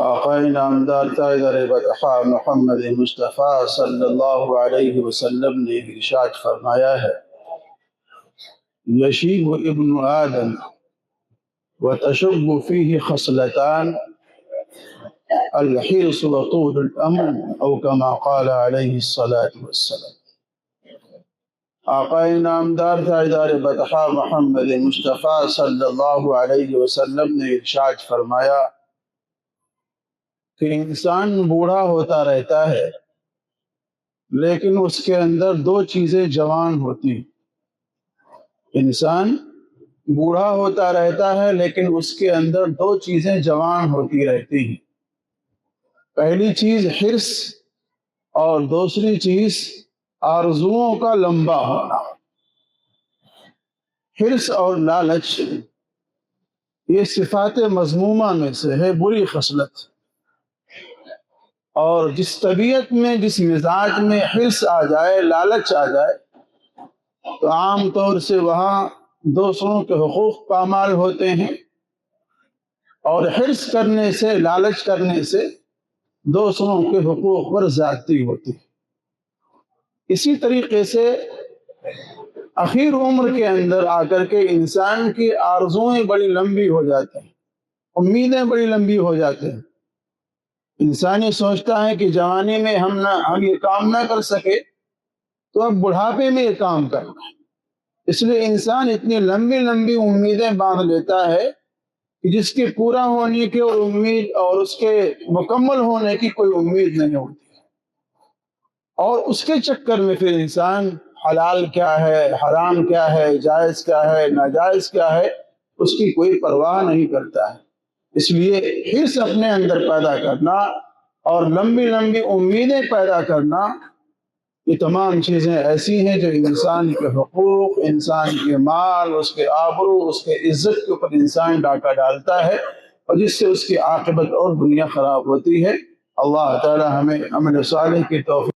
آقائے نامدار تاجدار بطحاء محمد مصطفیٰ صلی اللہ علیہ وسلم نے ارشاد فرمایا ہے، یشیب ابن آدم وتشب فیہ خصلتان الحرص وطول الامل او کما قال علیہ الصلاۃ والسلام۔ آقائے نامدار تاجدار بطحاء محمد مصطفیٰ صلی اللہ علیہ وسلم نے ارشاد فرمایا کہ انسان بوڑھا ہوتا رہتا ہے لیکن اس کے اندر دو چیزیں جوان ہوتی ہیں۔ انسان بوڑھا ہوتا رہتا ہے لیکن اس کے اندر دو چیزیں جوان ہوتی رہتی ہیں۔ پہلی چیز حرص اور دوسری چیز آرزوؤں کا لمبا ہونا۔ حرص اور لالچ یہ صفات مذمومہ میں سے ہے، بری خصلت۔ اور جس طبیعت میں، جس مزاج میں حرص آ جائے، لالچ آ جائے، تو عام طور سے وہاں دوسروں کے حقوق پامال ہوتے ہیں، اور حرص کرنے سے، لالچ کرنے سے دوسروں کے حقوق پر زیادتی ہوتی ہے۔ اسی طریقے سے اخیر عمر کے اندر آ کر کے انسان کی آرزوئیں بڑی لمبی ہو جاتی ہیں، امیدیں بڑی لمبی ہو جاتی ہیں۔ انسان یہ سوچتا ہے کہ جوانی میں ہم یہ کام نہ کر سکے تو اب بڑھاپے میں یہ کام کرنا ہے۔ اس لیے انسان اتنی لمبی لمبی امیدیں باندھ لیتا ہے کہ جس کے پورا ہونے کی اور امید اور اس کے مکمل ہونے کی کوئی امید نہیں ہوتی، اور اس کے چکر میں پھر انسان حلال کیا ہے، حرام کیا ہے، جائز کیا ہے، ناجائز کیا ہے، اس کی کوئی پرواہ نہیں کرتا ہے۔ اس لیے حرص اپنے اندر پیدا کرنا اور لمبی لمبی امیدیں پیدا کرنا، یہ تمام چیزیں ایسی ہیں جو انسان کے حقوق، انسان کے مال، اس کے آبرو، اس کے عزت کے اوپر انسان ڈاکہ ڈالتا ہے، اور جس سے اس کی عاقبت اور دنیا خراب ہوتی ہے۔ اللہ تعالی ہمیں عمل صالح کی توفیق